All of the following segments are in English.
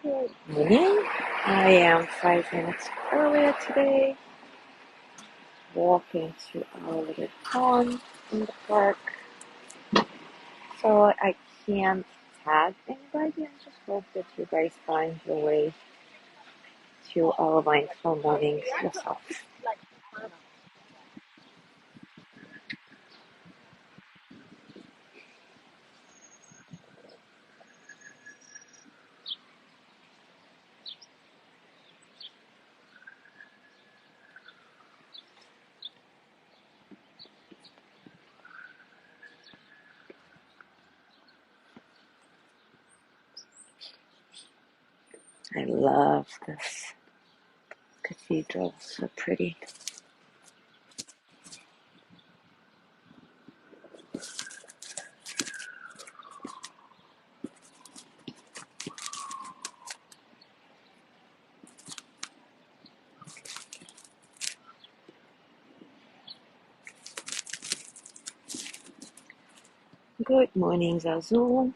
Good morning. I am 5 minutes earlier today, walking to our little pond in the park. So I can't tag anybody and just hope that you guys find your way to our mindful mornings yourself. I love this cathedral, so pretty. Good morning, Zazu.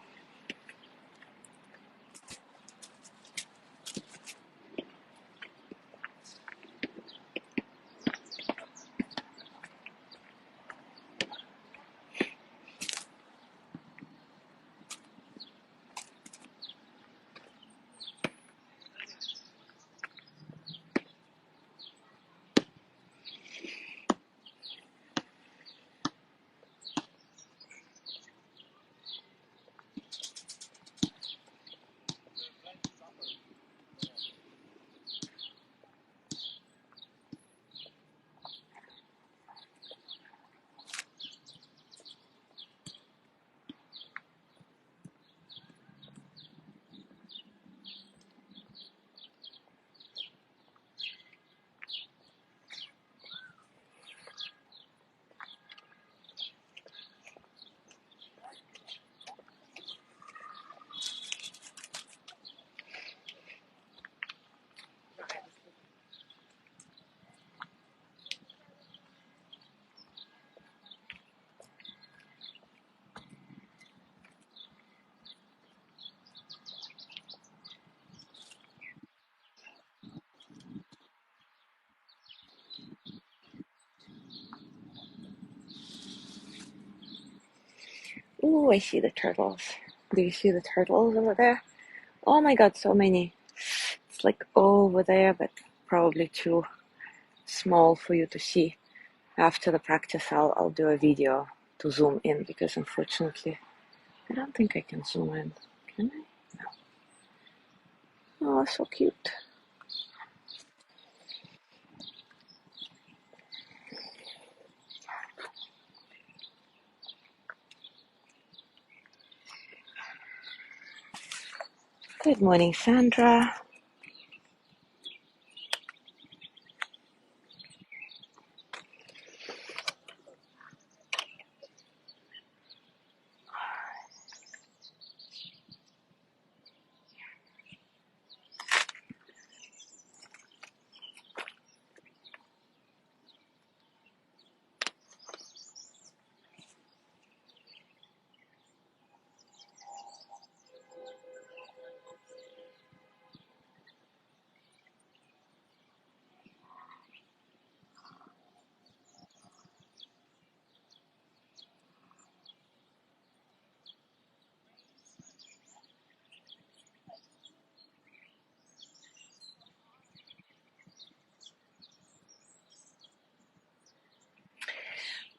Ooh, I see the turtles. Do you see the turtles over there? Oh my god, so many. It's like over there, but probably too small for you to see. After the practice, I'll do a video to zoom in because unfortunately, I don't think I can zoom in. Can I? No. Oh, so cute. Good morning, Sandra.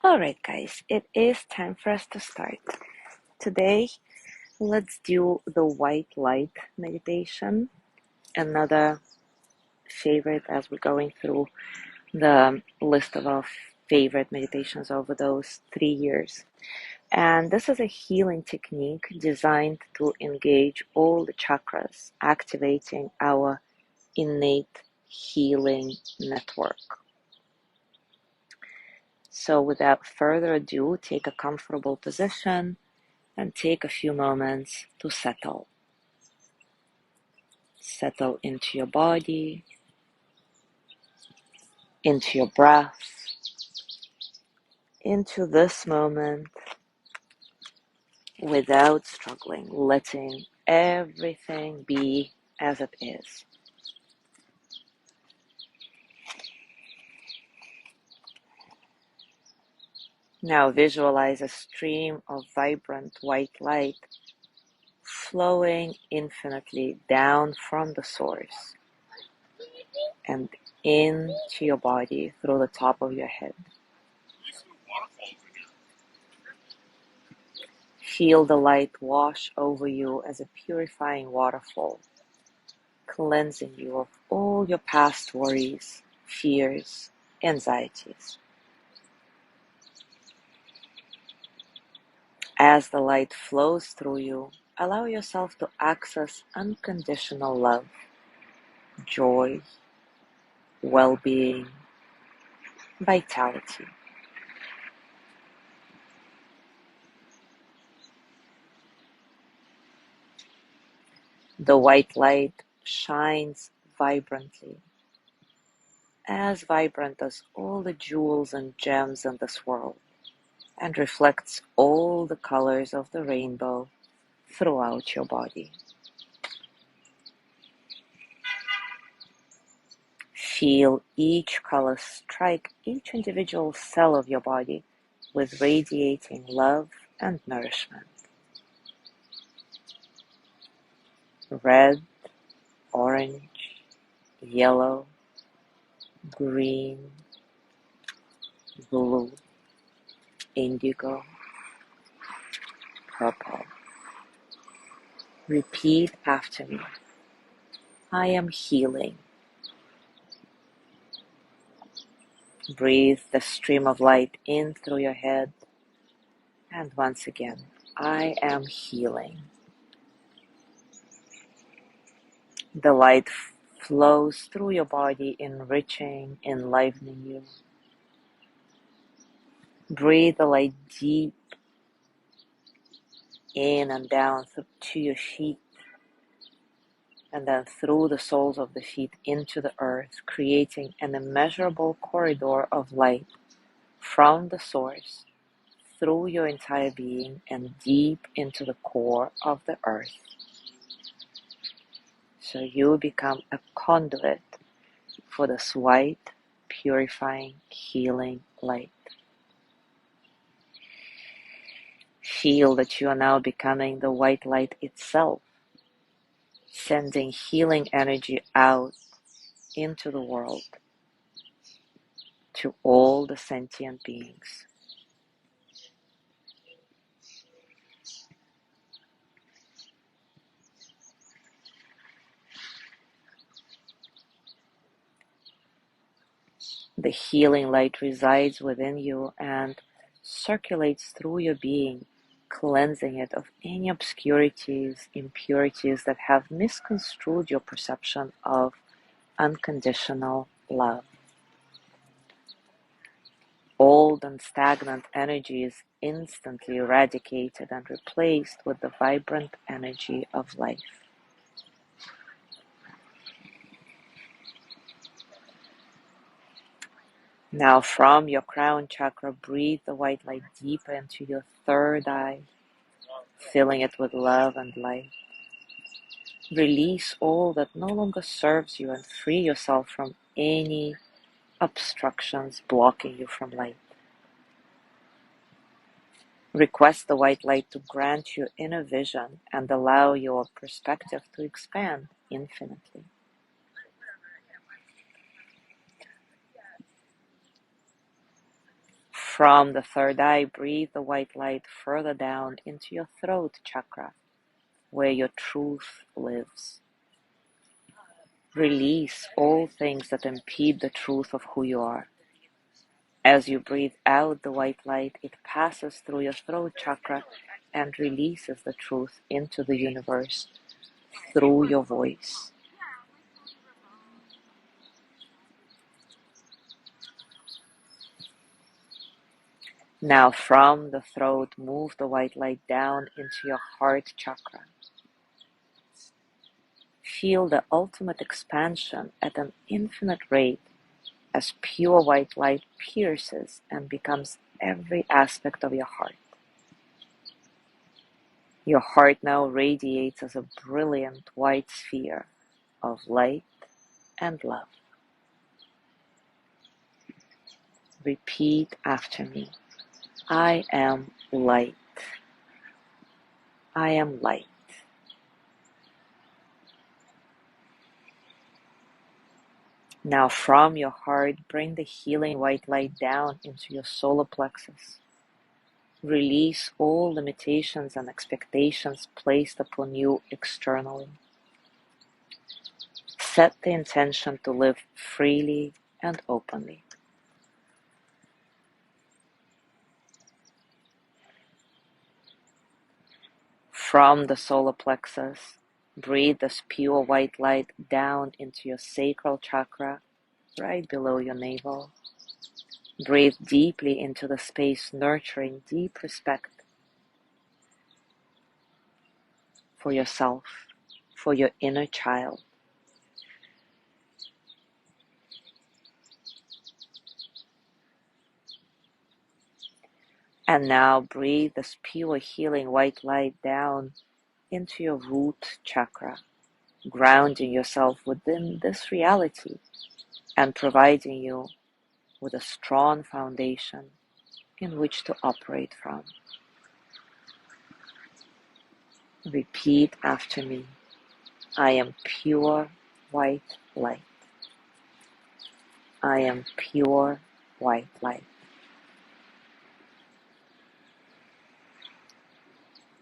All right, guys, it is time for us to start. Today, let's do the white light meditation, another favorite as we're going through the list of our favorite meditations over those 3 years. And this is a healing technique designed to engage all the chakras, activating our innate healing network. So without further ado, take a comfortable position and take a few moments to settle. Settle into your body, into your breath, into this moment without struggling, letting everything be as it is. Now visualize a stream of vibrant white light flowing infinitely down from the source and into your body through the top of your head. Feel the light wash over you as a purifying waterfall, cleansing you of all your past worries, fears, anxieties. As the light flows through you, allow yourself to access unconditional love, joy, well-being, vitality. The white light shines vibrantly, as vibrant as all the jewels and gems in this world, and reflects all the colors of the rainbow throughout your body. Feel each color strike each individual cell of your body with radiating love and nourishment. Red, orange, yellow, green, blue, indigo, purple. Repeat after me. I am healing. Breathe the stream of light in through your head. And once again, I am healing. The light flows through your body, enriching, enlivening you. Breathe the light deep in and down to your feet, and then through the soles of the feet into the earth, creating an immeasurable corridor of light from the source through your entire being and deep into the core of the earth. So you become a conduit for this white, purifying, healing light. Feel that you are now becoming the white light itself, sending healing energy out into the world to all the sentient beings. The healing light resides within you and circulates through your being, cleansing it of any obscurities, impurities that have misconstrued your perception of unconditional love. Old and stagnant energy is instantly eradicated and replaced with the vibrant energy of life. Now from your crown chakra, breathe the white light deeper into your third eye, filling it with love and light. Release all that no longer serves you and free yourself from any obstructions blocking you from light. Request the white light to grant you inner vision and allow your perspective to expand infinitely. From the third eye, breathe the white light further down into your throat chakra, where your truth lives. Release all things that impede the truth of who you are. As you breathe out the white light, it passes through your throat chakra and releases the truth into the universe through your voice. Now from the throat, move the white light down into your heart chakra. Feel the ultimate expansion at an infinite rate as pure white light pierces and becomes every aspect of your heart. Your heart now radiates as a brilliant white sphere, of light and love. Repeat after me. I am light. I am light. Now from your heart, bring the healing white light down into your solar plexus. Release all limitations and expectations placed upon you externally. Set the intention to live freely and openly. From the solar plexus, breathe this pure white light down into your sacral chakra, right below your navel. Breathe deeply into the space, nurturing deep respect for yourself, for your inner child. And now breathe this pure healing white light down into your root chakra, grounding yourself within this reality and providing you with a strong foundation in which to operate from. Repeat after me. I am pure white light. I am pure white light.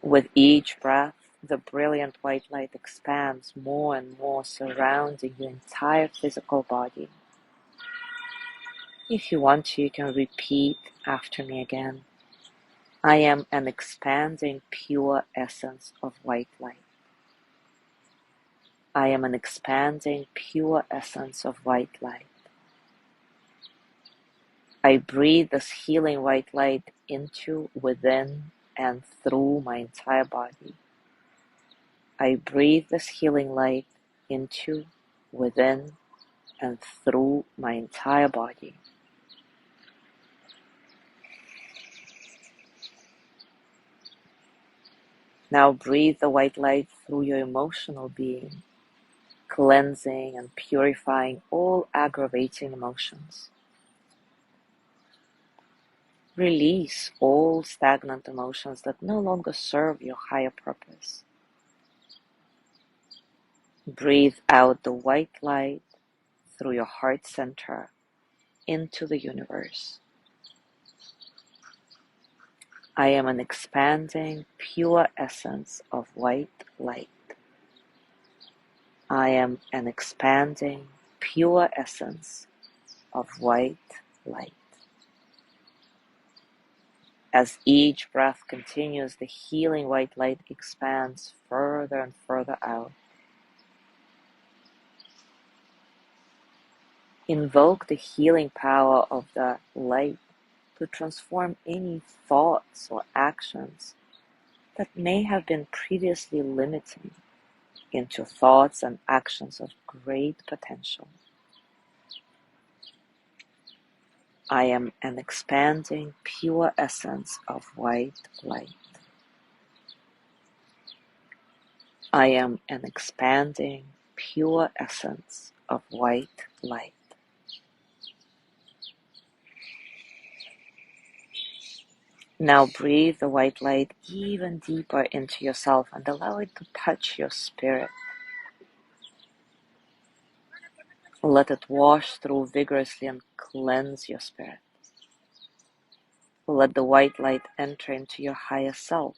With each breath, the brilliant white light expands more and more, surrounding your entire physical body. If you want to, you can repeat after me again. I am an expanding pure essence of white light. I am an expanding pure essence of white light. I breathe this healing white light into, within, and through my entire body. I breathe this healing light into, within, and through my entire body. Now breathe the white light through your emotional being, cleansing and purifying all aggravating emotions. Release all stagnant emotions that no longer serve your higher purpose. Breathe out the white light through your heart center into the universe. I am an expanding, pure essence of white light. I am an expanding, pure essence of white light. As each breath continues, the healing white light expands further and further out. Invoke the healing power of the light to transform any thoughts or actions that may have been previously limiting into thoughts and actions of great potential. I am an expanding, pure essence of white light. I am an expanding, pure essence of white light. Now breathe the white light even deeper into yourself and allow it to touch your spirit. Let it wash through vigorously and cleanse your spirit. Let the white light enter into your higher self.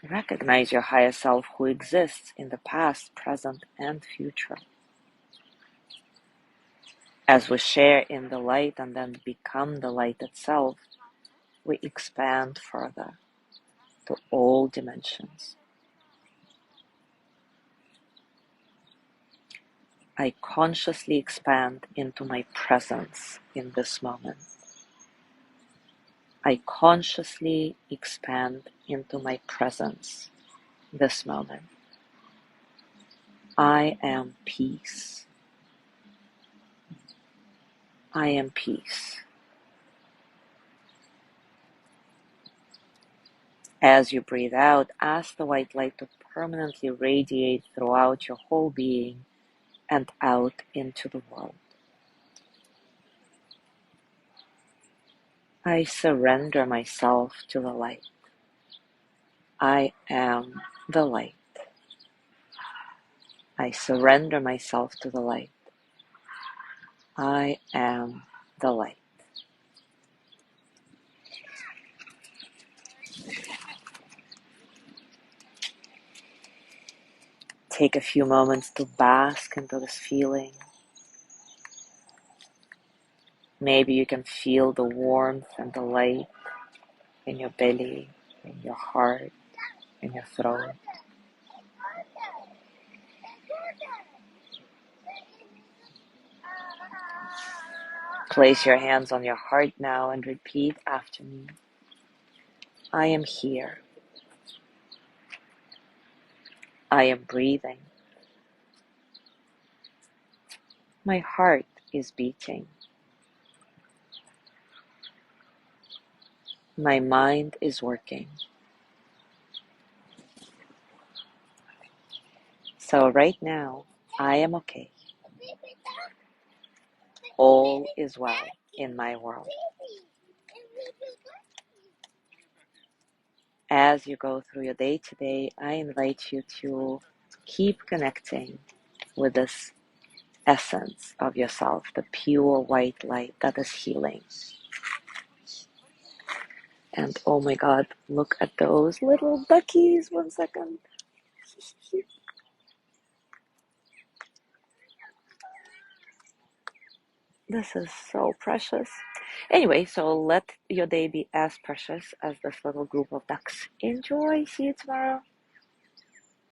Recognize your higher self who exists in the past, present, and future. As we share in the light and then become the light itself, we expand further to all dimensions. I consciously expand into my presence in this moment. I consciously expand into my presence this moment. I am peace. I am peace. As you breathe out, ask the white light to permanently radiate throughout your whole being and out into the world. I surrender myself to the light. I am the light. I surrender myself to the light. I am the light. Take a few moments to bask into this feeling. Maybe you can feel the warmth and the light in your belly, in your heart, in your throat. Place your hands on your heart now and repeat after me. I am here. I am breathing. My heart is beating. My mind is working. So right now, I am okay. All is well in my world. As you go through your day today, I invite you to keep connecting with this essence of yourself, the pure white light that is healing. And oh my God, look at those little duckies. 1 second. This is so precious. Anyway, so let your day be as precious as this little group of ducks. Enjoy. See you tomorrow.